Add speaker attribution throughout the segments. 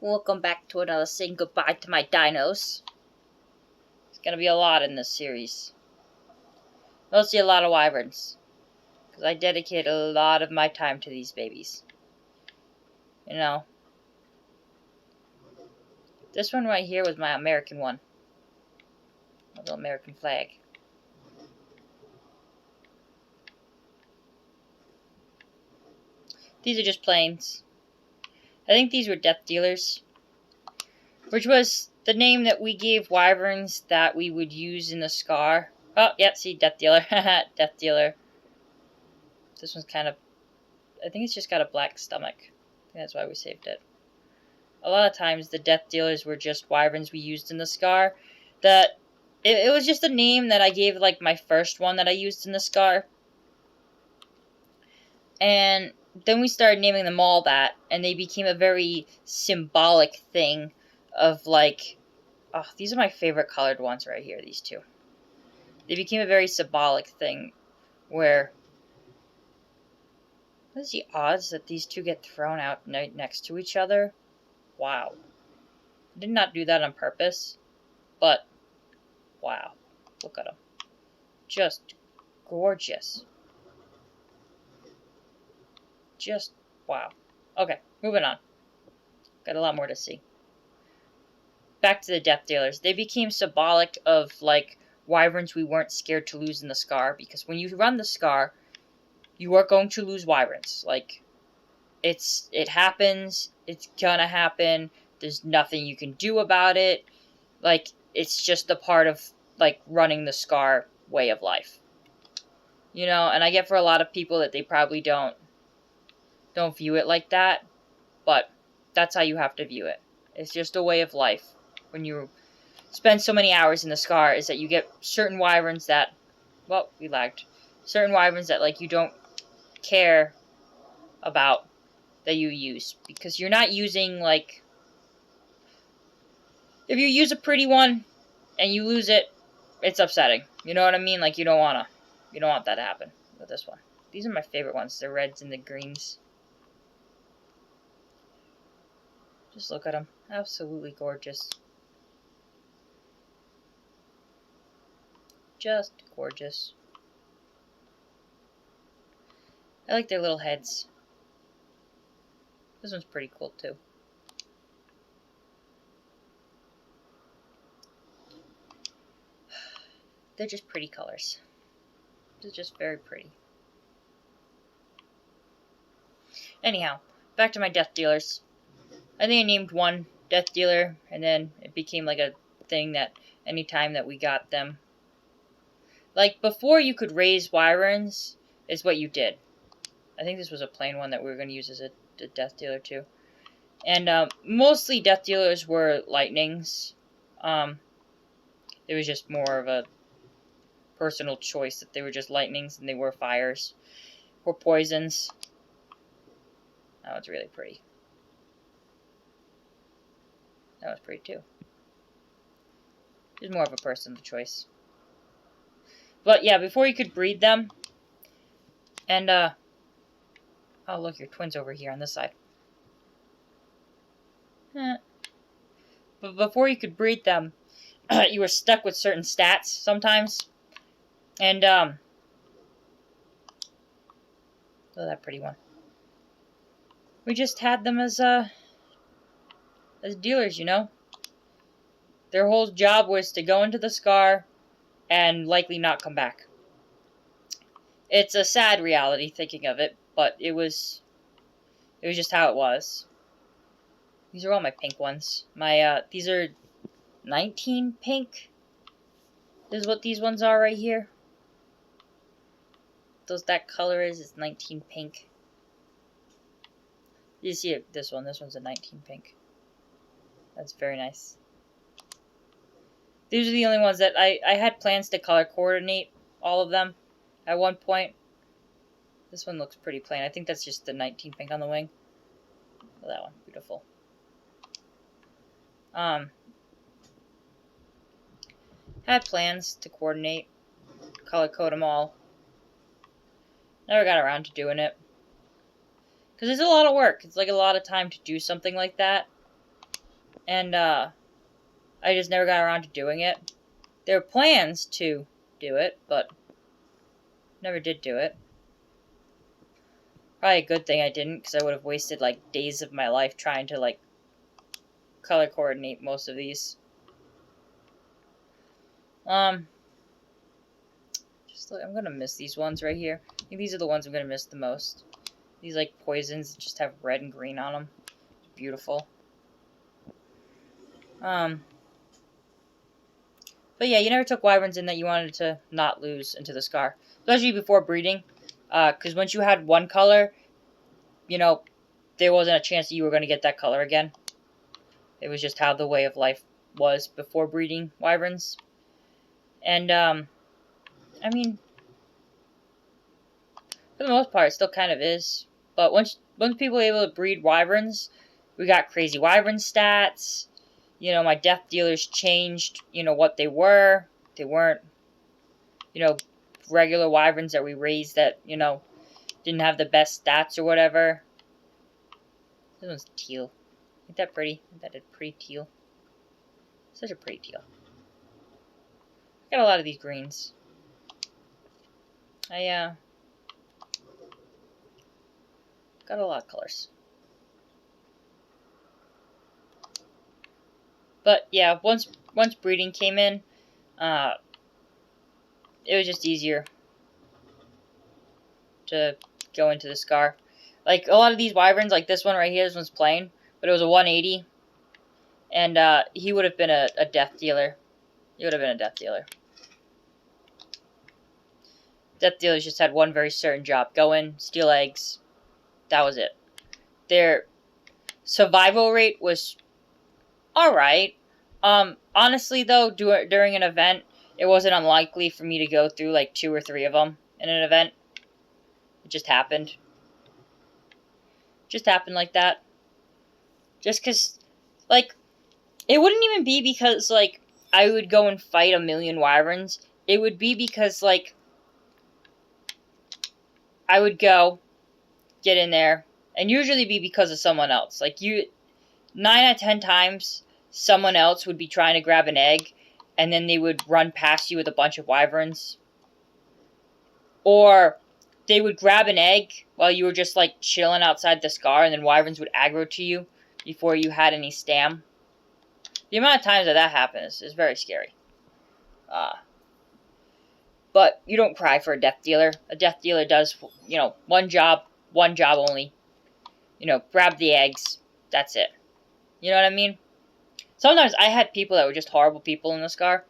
Speaker 1: Welcome back to another saying goodbye to my dinos. It's gonna be a lot in this series. Mostly a lot of wyverns. Because I dedicate a lot of my time to these babies. You know. This one right here was my American one. My little American flag. These are just plains. I think these were death dealers. Which was the name that we gave wyverns that we would use in the scar. Oh, yeah, see, death dealer. Death dealer. This one's kind of... I think it's just got a black stomach. I think that's why we saved it. A lot of times the death dealers were just wyverns we used in the scar. It was just a name that I gave like my first one that I used in the scar. And then we started naming them all that, and they became a very symbolic thing of like, oh, these are my favorite colored ones right here, these two. They became a very symbolic thing where, what is the odds that these two get thrown out right next to each other? Wow. I did not do that on purpose, but wow. Look at them. Just gorgeous. Just wow. Okay, moving on. Got a lot more to see. Back to the death dealers. They became symbolic of like wyverns we weren't scared to lose in the scar, because when you run the scar, you are going to lose wyverns. Like, it happens. It's gonna happen. There's nothing you can do about it. Like, it's just a part of like running the scar way of life. You know, and I get for a lot of people that they probably don't view it like that, but that's how you have to view it. It's just a way of life. When you spend so many hours in the scar, is that you get certain wyverns that, well, we lagged. Certain wyverns that like you don't care about that you use, because you're not using like, if you use a pretty one and you lose it, it's upsetting. You know what I mean? Like you don't want that to happen with this one. These are my favorite ones, the reds and the greens. Just look at them. Absolutely gorgeous. Just gorgeous. I like their little heads. This one's pretty cool too. They're just pretty colors. They're just very pretty. Anyhow, back to my death dealers. I think I named one death dealer, and then it became like a thing that anytime that we got them. Like, before you could raise wyverns, is what you did. I think this was a plain one that we were going to use as a death dealer too. And mostly death dealers were lightnings. It was just more of a personal choice that they were just lightnings and they were fires or poisons. That was really pretty. That was pretty too. It was more of a personal choice. But yeah, before you could breed them, and oh look, your twins over here on this side. But before you could breed them, you were stuck with certain stats sometimes. And oh, that pretty one. We just had them as dealers, you know. Their whole job was to go into the scar and likely not come back. It's a sad reality thinking of it, but it was just how it was. These are all my pink ones. These are 19 pink. This is what these ones are right here. That color is 19 pink. You see it, this one's a 19 pink. That's very nice. These are the only ones that I had plans to color coordinate all of them at one point. This one looks pretty plain. I think that's just the 19 pink on the wing. Oh, that one, beautiful. Had plans to coordinate, color code them all. Never got around to doing it. Because it's a lot of work. It's like a lot of time to do something like that. And I just never got around to doing it. There were plans to do it, but never did do it. Probably a good thing I didn't, because I would have wasted like days of my life trying to like color coordinate most of these. Just look, I'm gonna miss these ones right here. I think these are the ones I'm gonna miss the most. These like poisons just have red and green on them. Beautiful. But yeah, you never took wyverns in that you wanted to not lose into the scar, especially before breeding. Because once you had one color, you know, there wasn't a chance that you were going to get that color again. It was just how the way of life was before breeding wyverns. And, I mean, for the most part, it still kind of is. But once people were able to breed wyverns, we got crazy wyvern stats. You know, my death dealers changed, you know, what they were. They weren't, you know, regular wyverns that we raised that, you know, didn't have the best stats or whatever. This one's teal. Ain't that pretty? Ain't that a pretty teal? Such a pretty teal. Got a lot of these greens. I got a lot of colors. But yeah, once breeding came in, it was just easier to go into the scar. Like a lot of these wyverns, like this one right here, this one's plain, but it was a 180, and he would have been a death dealer. He would have been a death dealer. Death dealers just had one very certain job: go in, steal eggs. That was it. Their survival rate was alright. Honestly though, during an event, it wasn't unlikely for me to go through like 2 or 3 of them in an event. It just happened. Just happened like that. Just because, like, it wouldn't even be because, like, I would go and fight a million wyverns. It would be because, like, I would go, get in there, and usually be because of someone else. Like, 9 out of 10 times, someone else would be trying to grab an egg, and then they would run past you with a bunch of wyverns. Or they would grab an egg while you were just, like, chilling outside the scar, and then wyverns would aggro to you before you had any stam. The amount of times that happens is very scary. But you don't cry for a death dealer. A death dealer does, you know, one job only. You know, grab the eggs. That's it. You know what I mean? Sometimes I had people that were just horrible people in the scar.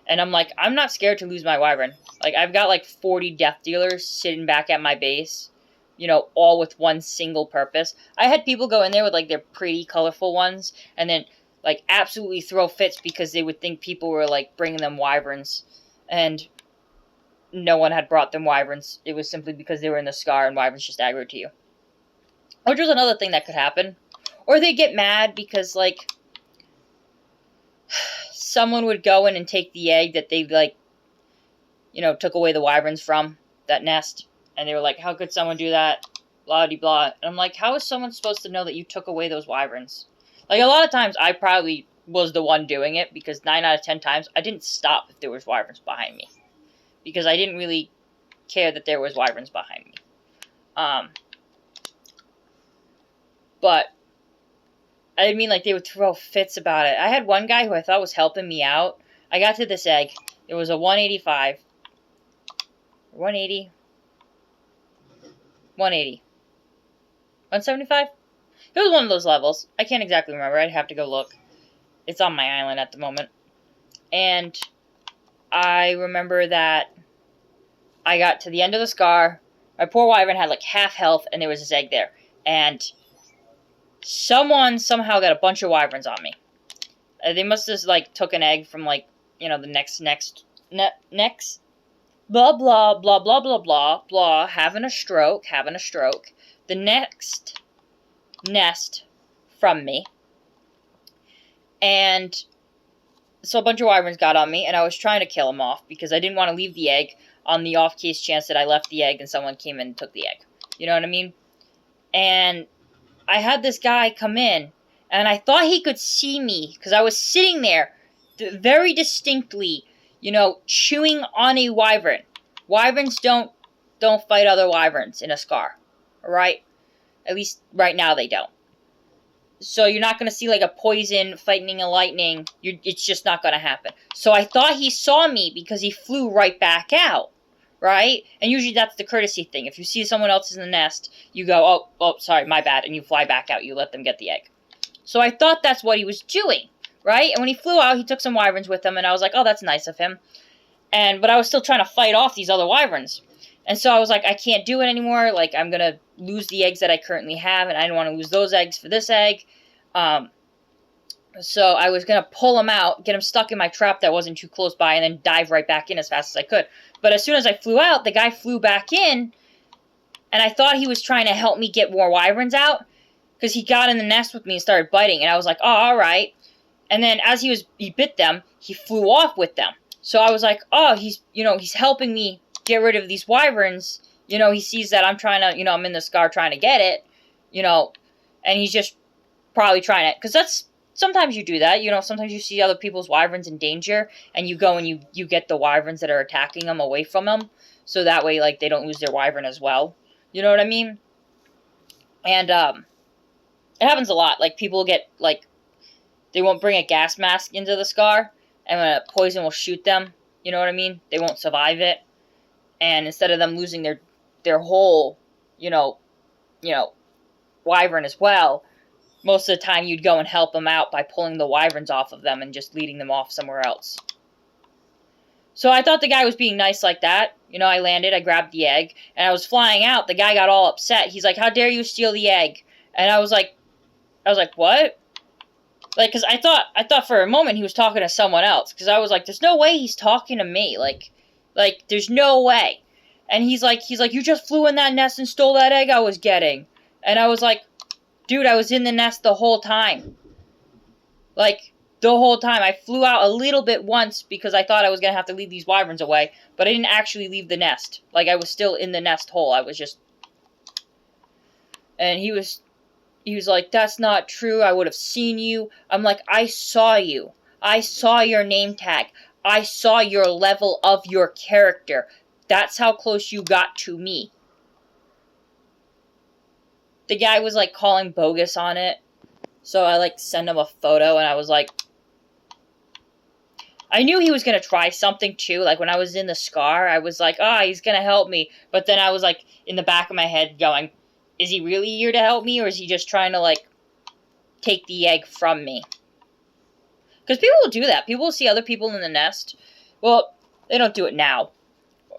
Speaker 1: And I'm like, I'm not scared to lose my wyvern. Like, I've got like 40 death dealers sitting back at my base. You know, all with one single purpose. I had people go in there with like their pretty, colorful ones. And then like absolutely throw fits because they would think people were like bringing them wyverns. And no one had brought them wyverns. It was simply because they were in the scar and wyverns just aggro to you. Which was another thing that could happen. Or they get mad because, like, someone would go in and take the egg that they, like, you know, took away the wyverns from that nest. And they were like, how could someone do that? Blah-de-blah. And I'm like, how is someone supposed to know that you took away those wyverns? Like, a lot of times I probably was the one doing it because 9 out of 10 times I didn't stop if there was wyverns behind me. Because I didn't really care that there was wyverns behind me. But I mean, like, they would throw fits about it. I had one guy who I thought was helping me out. I got to this egg. It was a 185. 180. 180. 175? It was one of those levels. I can't exactly remember. I'd have to go look. It's on my island at the moment. And I remember that I got to the end of the scar. My poor wyvern had like half health, and there was this egg there. And someone somehow got a bunch of wyverns on me. They must have like took an egg from like, you know, the next blah blah blah blah blah blah blah having a stroke. The next nest from me. And so a bunch of wyverns got on me, and I was trying to kill them off because I didn't want to leave the egg on the off case chance that I left the egg and someone came in and took the egg. You know what I mean? And I had this guy come in, and And I thought he could see me because I was sitting there very distinctly, you know, chewing on a wyvern. Wyverns don't fight other wyverns in a scar, alright? At least right now they don't. So you're not going to see like a poison fighting a lightning. It's just not going to happen. So I thought he saw me because he flew right back out, right? And usually that's the courtesy thing. If you see someone else in the nest, you go, oh, sorry, my bad, and you fly back out. You let them get the egg. So I thought that's what he was doing, right? And when he flew out, he took some wyverns with him, and I was like, oh, that's nice of him. But I was still trying to fight off these other wyverns. And so I was like, I can't do it anymore. Like, I'm going to lose the eggs that I currently have, and I don't want to lose those eggs for this egg. So I was going to pull him out, get him stuck in my trap that wasn't too close by, and then dive right back in as fast as I could. But as soon as I flew out, the guy flew back in, and I thought he was trying to help me get more wyverns out, because he got in the nest with me and started biting, and I was like, oh, all right. And then as he bit them, he flew off with them. So I was like, oh, he's helping me get rid of these wyverns. You know, he sees that I'm trying to, I'm in the scar trying to get it, and he's just probably trying to, because sometimes you do that, sometimes you see other people's wyverns in danger, and you go and you get the wyverns that are attacking them away from them, so that way, like, they don't lose their wyvern as well. You know what I mean? And, it happens a lot. Like, people get, like, they won't bring a gas mask into the scar, and a poison will shoot them. You know what I mean? They won't survive it. And instead of them losing their whole, wyvern as well, most of the time you'd go and help them out by pulling the wyverns off of them and just leading them off somewhere else. So I thought the guy was being nice like that. I landed, I grabbed the egg, and I was flying out. The guy got all upset. He's like, how dare you steal the egg? And I was like, what? Like, because I thought for a moment he was talking to someone else. Because I was like, there's no way he's talking to me. Like, there's no way. And he's like, you just flew in that nest and stole that egg I was getting. And I was like, dude, I was in the nest the whole time. Like, the whole time. I flew out a little bit once because I thought I was going to have to lead these wyverns away. But I didn't actually leave the nest. Like, I was still in the nest hole. I was just... And he was like, that's not true. I would have seen you. I'm like, I saw you. I saw your name tag. I saw your level of your character. That's how close you got to me. The guy was, like, calling bogus on it. So I, like, sent him a photo, and I was like... I knew he was going to try something, too. Like, when I was in the scar, I was like, he's going to help me. But then I was, like, in the back of my head going... Is he really here to help me, or is he just trying to, like, take the egg from me? Because people will do that. People will see other people in the nest. Well, they don't do it now.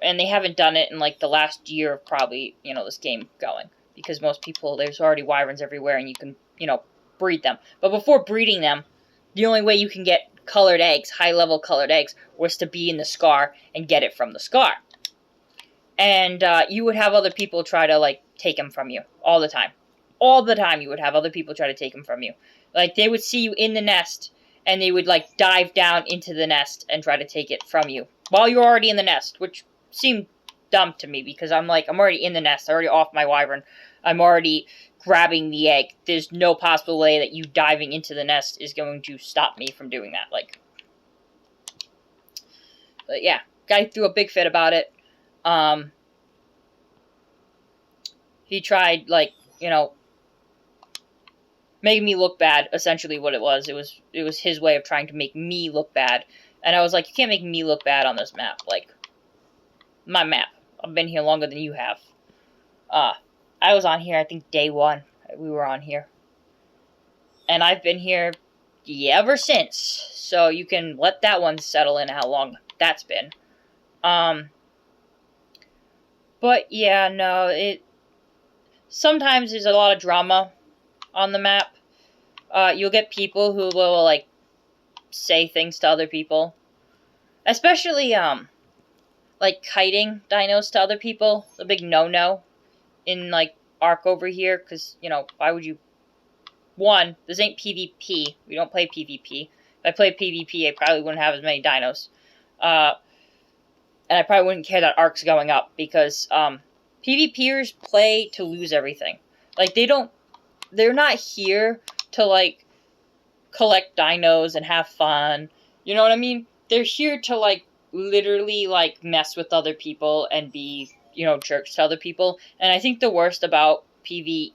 Speaker 1: And they haven't done it in, like, the last year of probably, this game going. Because most people, there's already wyverns everywhere, and you can, breed them. But before breeding them, the only way you can get colored eggs, high-level colored eggs, was to be in the scar and get it from the scar. And you would have other people try to, like, take them from you all the time. All the time you would have other people try to take them from you. Like, they would see you in the nest, and they would, like, dive down into the nest and try to take it from you while you're already in the nest, which seemed dumb to me because I'm like, I'm already in the nest. I'm already off my wyvern. I'm already grabbing the egg. There's no possible way that you diving into the nest is going to stop me from doing that. Like, but yeah, guy threw a big fit about it. He tried, like, making me look bad, essentially what it was. It was his way of trying to make me look bad. And I was like, you can't make me look bad on this map. Like, my map. I've been here longer than you have. I was on here, I think, day one. We were on here. And I've been here ever since. So you can let that one settle in how long that's been. But, yeah, no, sometimes there's a lot of drama on the map. You'll get people who will, like, say things to other people. Especially, like, kiting dinos to other people. The big no-no in, like, Ark over here. Because, why would you... One, this ain't PvP. We don't play PvP. If I played PvP, I probably wouldn't have as many dinos. And I probably wouldn't care that Ark's going up. Because, PvPers play to lose everything. Like, they're not here to, like, collect dinos and have fun. You know what I mean? They're here to, like, literally, like, mess with other people and be, you know, jerks to other people. And I think the worst about PvE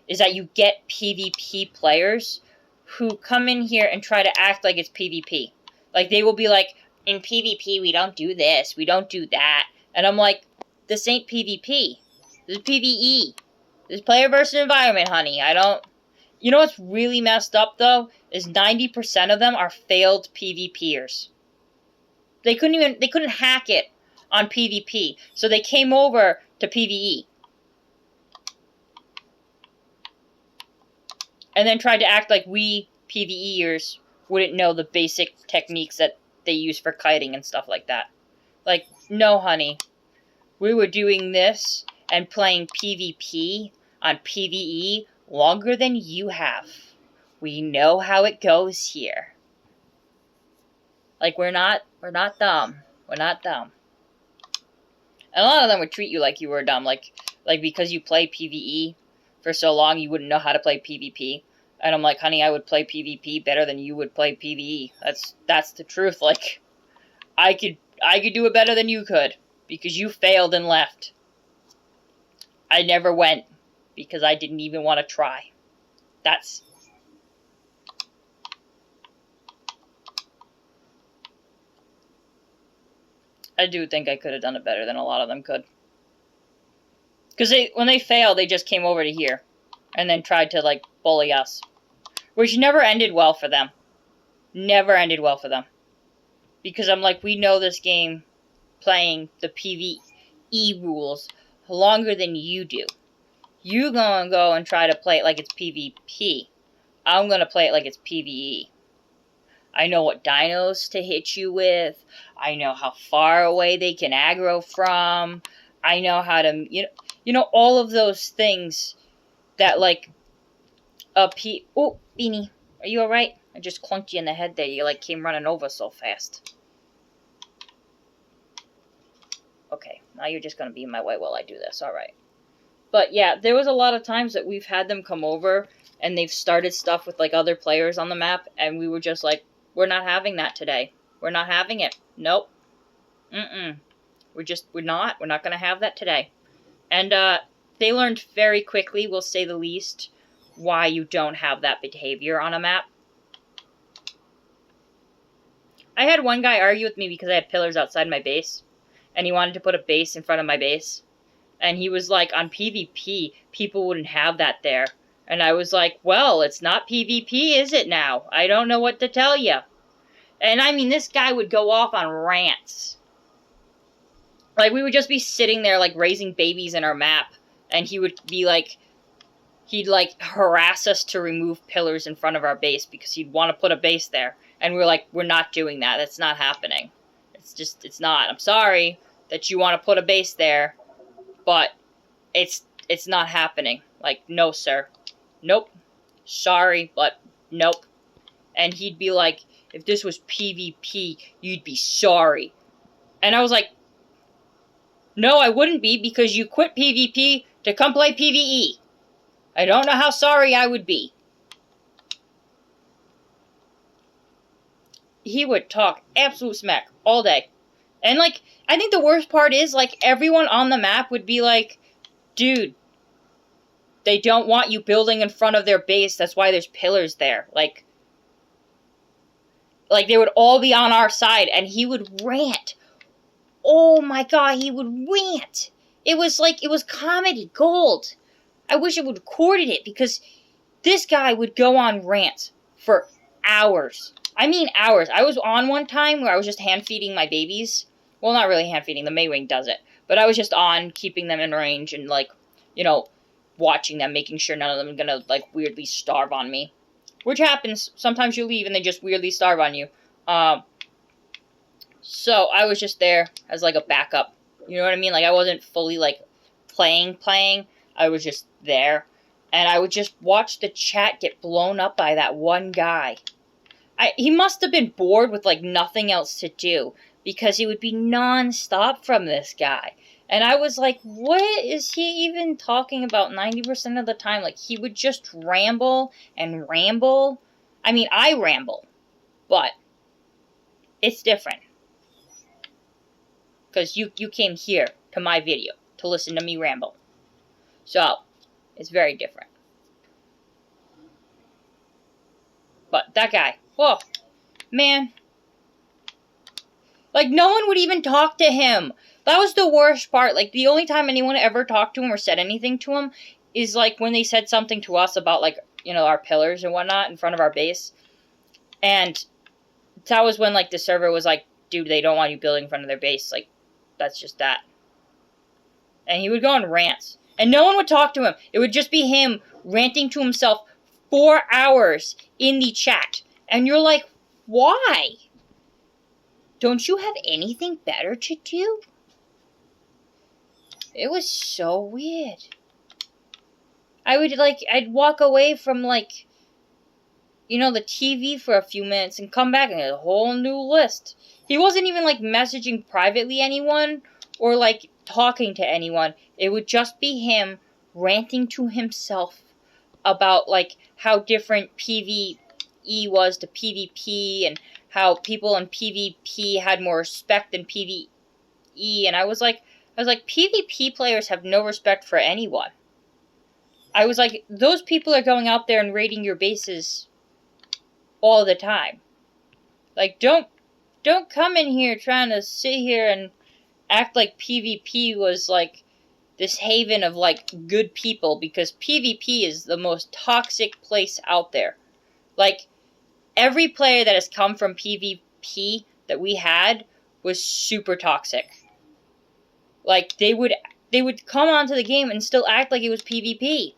Speaker 1: is that you get PvP players who come in here and try to act like it's PvP. Like, they will be like, in PvP, we don't do this, we don't do that. And I'm like, this ain't PvP. This is PvE. This is player versus environment, honey. I don't... You know what's really messed up, though? Is 90% of them are failed PvPers. They couldn't hack it on PvP. So they came over to PvE. And then tried to act like we PvEers wouldn't know the basic techniques that they use for kiting and stuff like that. Like, no, honey. We were doing this and playing PvP on PvE longer than you have. We know how it goes here. Like, we're not dumb. We're not dumb. And a lot of them would treat you like you were dumb. Like because you play PvE for so long, you wouldn't know how to play PvP. And I'm like, honey, I would play PvP better than you would play PvE. That's the truth. Like, I could do it better than you could. Because you failed and left. I never went. Because I didn't even want to try. I do think I could have done it better than a lot of them could. Because when they failed, they just came over to here. And then tried to, like, bully us. Which never ended well for them. Never ended well for them. Because I'm like, we know this game playing the PvE rules longer than you do. You gonna go and try to play it like it's PvP. I'm gonna play it like it's PvE. I know what dinos to hit you with. I know how far away they can aggro from. I know how to, you know, all of those things that, like, oh, Beanie, are you alright? I just clunked you in the head there. You, like, came running over so fast. Okay, now you're just gonna be in my way while I do this. Alright. But, yeah, there was a lot of times that we've had them come over, and they've started stuff with, like, other players on the map, and we were just like, we're not having that today. We're not having it. Nope. We're not gonna have that today. And, they learned very quickly, we'll say the least, why you don't have that behavior on a map. I had one guy argue with me because I had pillars outside my base, and he wanted to put a base in front of my base. And he was like, on PvP, people wouldn't have that there. And I was like, well, it's not PvP, is it now? I don't know what to tell you. And I mean, this guy would go off on rants. Like, we would just be sitting there, like, raising babies in our map. And he would be like, he'd, like, harass us to remove pillars in front of our base because he'd want to put a base there. And we were like, we're not doing that. That's not happening. It's not. I'm sorry that you want to put a base there. But it's not happening. Like, no, sir. Nope. Sorry, but nope. And he'd be like, if this was PvP, you'd be sorry. And I was like, no, I wouldn't be, because you quit PvP to come play PvE. I don't know how sorry I would be. He would talk absolute smack all day. And, like, I think the worst part is, like, everyone on the map would be like, dude, they don't want you building in front of their base, that's why there's pillars there. Like, they would all be on our side, and he would rant. Oh my god, he would rant. It was like, it was comedy gold. I wish I would have recorded it, because this guy would go on rants for hours. I mean hours. I was on one time where I was just hand-feeding my babies. Well, not really hand-feeding. The Maywing does it. But I was just on, keeping them in range and, like, you know, watching them, making sure none of them are gonna, like, weirdly starve on me. Which happens. Sometimes you leave and they just weirdly starve on you. So I was just there as, like, a backup. You know what I mean? Like, I wasn't fully, like, playing. I was just there. And I would just watch the chat get blown up by that one guy. He must have been bored with, like, nothing else to do. Because he would be non-stop from this guy. And I was like, what is he even talking about 90% of the time? Like, he would just ramble and ramble. I mean, I ramble, but it's different. Because you came here to my video to listen to me ramble. So, it's very different. But that guy, whoa, man. Like, no one would even talk to him. That was the worst part. Like, the only time anyone ever talked to him or said anything to him is, like, when they said something to us about, like, you know, our pillars and whatnot in front of our base. And that was when, like, the server was like, dude, they don't want you building in front of their base. Like, that's just that. And he would go on rants. And no one would talk to him. It would just be him ranting to himself 4 hours in the chat. And you're like, why? Don't you have anything better to do? It was so weird. I'd walk away from, like, you know, the TV for a few minutes and come back and there's a whole new list. He wasn't even, like, messaging privately anyone or, like, talking to anyone. It would just be him ranting to himself about, like, how different PvE was to PvP and how people in PvP had more respect than PvE. And I was like, PvP players have no respect for anyone. I was like, those people are going out there and raiding your bases all the time. Like, don't come in here trying to sit here and act like PvP was, like, this haven of, like, good people, because PvP is the most toxic place out there. Like, every player that has come from PvP that we had was super toxic. Like, they would come onto the game and still act like it was PvP.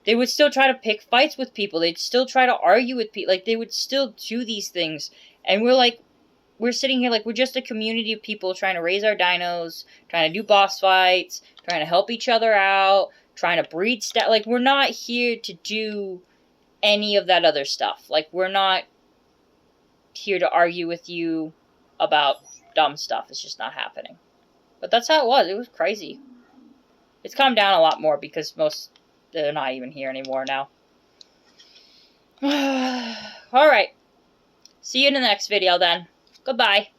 Speaker 1: They would still try to pick fights with people. They'd still try to argue with people. Like, they would still do these things. And we're sitting here like we're just a community of people trying to raise our dinos, trying to do boss fights, trying to help each other out, trying to breed stuff. Like, we're not here to do any of that other stuff. Like, we're not here to argue with you about dumb stuff. It's just not happening. But that's how it was. It was crazy. It's calmed down a lot more because they're not even here anymore now. Alright. See you in the next video then. Goodbye.